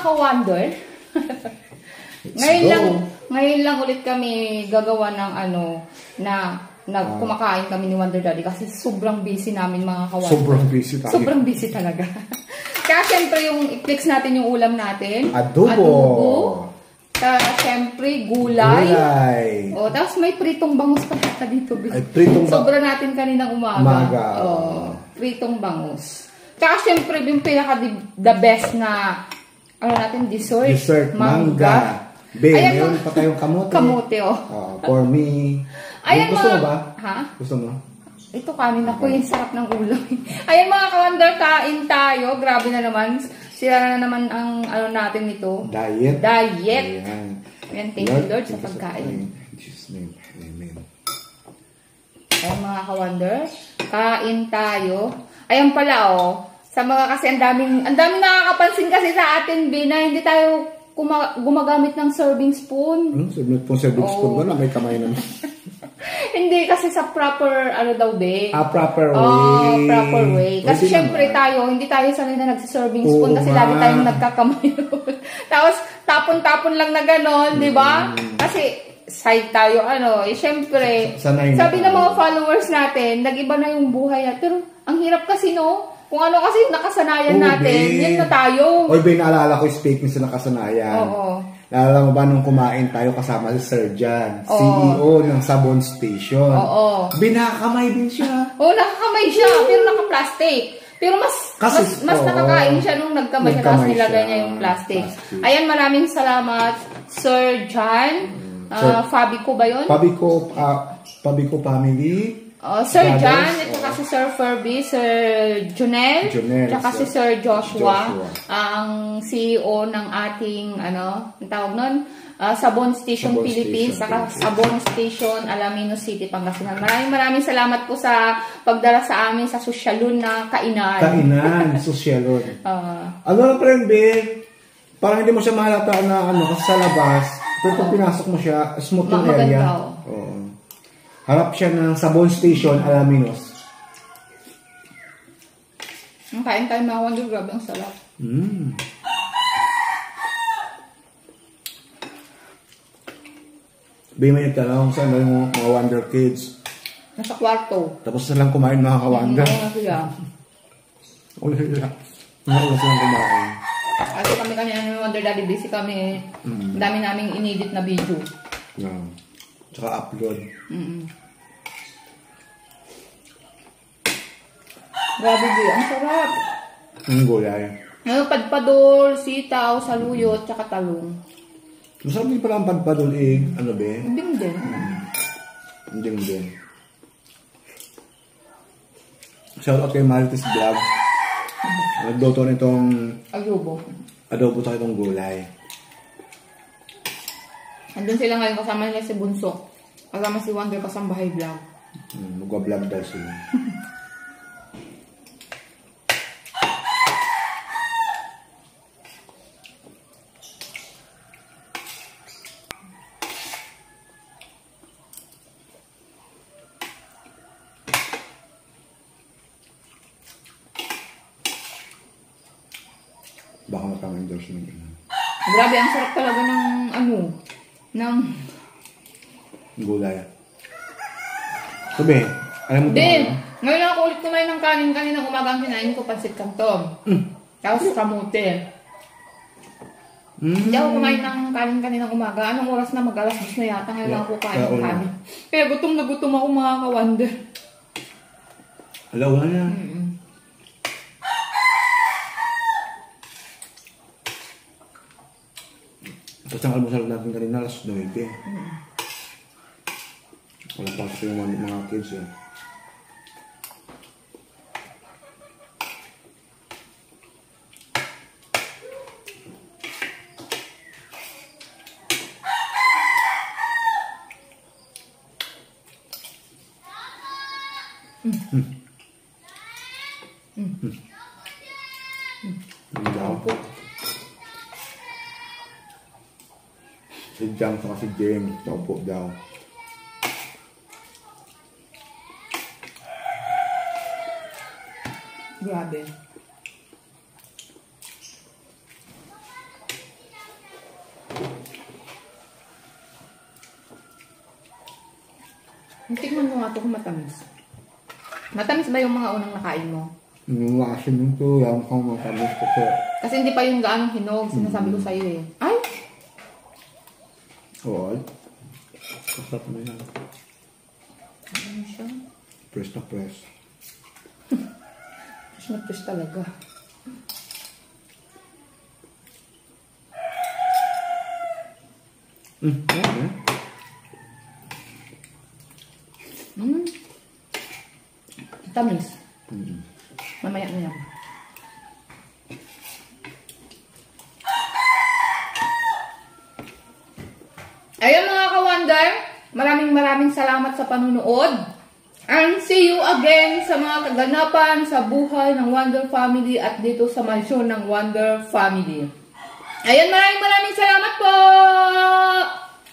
ka-wonder. Ngayon lang ulit kami gagawa ng kumakain kami ni Wonder Daddy kasi sobrang busy namin mga ka-wonder. Sobrang busy talaga. Kaya syempre yung i-flex natin yung ulam natin. Adobo. Siyempre, gulay. O, tapos may pritong bangus pa dito. Sobra natin kaninang umaga. Pritong bangus. Tsaka siyempre, yung pinaka-the best na dessert. Mangga. Meron pa tayong kamote. Kamote, for me. Gusto mo ba? Ha? Gusto mo? Ito kanina ko yung sarap ng ulam. Ayan mga ka-wonder, kain tayo. Grabe na naman. Sila na naman ang natin nito. Diet. Ayan, thank you Lord sa pagkain. In Jesus' name. Amen. Ayan mga ka-wonder, kain tayo. Ayan pala sa mga kasi ang daming nakakapansin kasi sa atin, na hindi tayo gumagamit ng serving spoon. Serving spoon ba na may kamay naman? Hindi kasi sa proper proper way. Proper way. Kasi syempre naman. hindi tayo sanay na nagsiserving spoon kasi lagi tayong nagkakamay. Tapos tapon-tapon lang na gano'n, di ba? Kasi side tayo syempre sabi ng mga followers natin, nag-iba na yung buhay natin. Pero ang hirap kasi kung ano kasi nakasanayan natin, yan na tayo. Naalala ko speaking sa nakasanayan. Naalala mo ba nung kumain tayo kasama si Sir John, CEO ng Sabon Station? Binakamay din siya. Nakakamay siya, pero naka-plastic. Pero mas nakakain siya nung nagkamay siya, tapos nilagay niya yung plastic. Ayan, maraming salamat, Sir John. Fabico ba yun? Fabico family. Sir John, at saka si Sir Furby, Sir Junel, at si Sir Joshua, ang CEO ng ating, ang tawag nun, Sabon Station Philippines, saka Sabon Station, Alaminos City, Pangasinan. Maraming salamat po sa pagdala sa amin sa sosyalon na kainan. Sosyalon. Lang friend, parang hindi mo siya mahalata na sa labas, pero pag pinasok mo siya, smooth yung area. Harap siya ng Sabon Station, Alaminos. Kain tayo mga Wonder, grabe ang sarap. May nagtanong saan ba yung mga Wonder Kids? Nasa kwarto. Tapos silang kumain mga ka-Wonder. Wala sila. Wala silang kumain. Kasi kami kanina ng Wonder Daddy, busy kami. Dami naming inedit na video. Tsaka upload. Grabe ang sarap. Ang gulay. Padpadol, sitaw, saluyot, tsaka talong. Masarap din pala ang padpadol Bing din. Din. Shout out kay Marites Vlog. Nagluto nitong adobo sa itong gulay. Andun sila ngayon, kasama nila si Bunso. Kasama si Wonder Kasambahay Vlog. Magwa-vlog daw sila. Baka matang-endorse mo yun. Grabe, ang sarap talaga ng gulay. Sabi, alam mo ngayon ako ulit kumain ng kanin. Kanina umagang kinain ko pansit canton. Tapos kamote. Hindi ako kumain ng kanin kaninang umaga. Anong oras na mag-alas 10 na yata. Ngayon lang ako kain ng kanin. Kaya gutom na gutom ako mga ka-Wonder. Alawa na. Tapos ang almusal natin kanina, alas 9. Wala pa kasi yung mga kids Ang daw po. Si Jam sa si James, taupo daw. Grabe. Tikman mo nga ito kung matamis. Matamis ba yung mga unang nakain mo? Yung asin nito, yung kung matamis ko. Kasi hindi pa yung gaanong hinog, sinasabi ko sa'yo eh. Ay! Oo. Kasap na yan. Ano siya? Press na press. Press na press talaga. Okay. Tamis. Mamaya na yan. Ayun mga ka-Wonder, maraming salamat sa panunood. And see you again sa mga kaganapan sa buhay ng Wonder Family at dito sa mansyon ng Wonder Family. Ayun, maraming salamat po!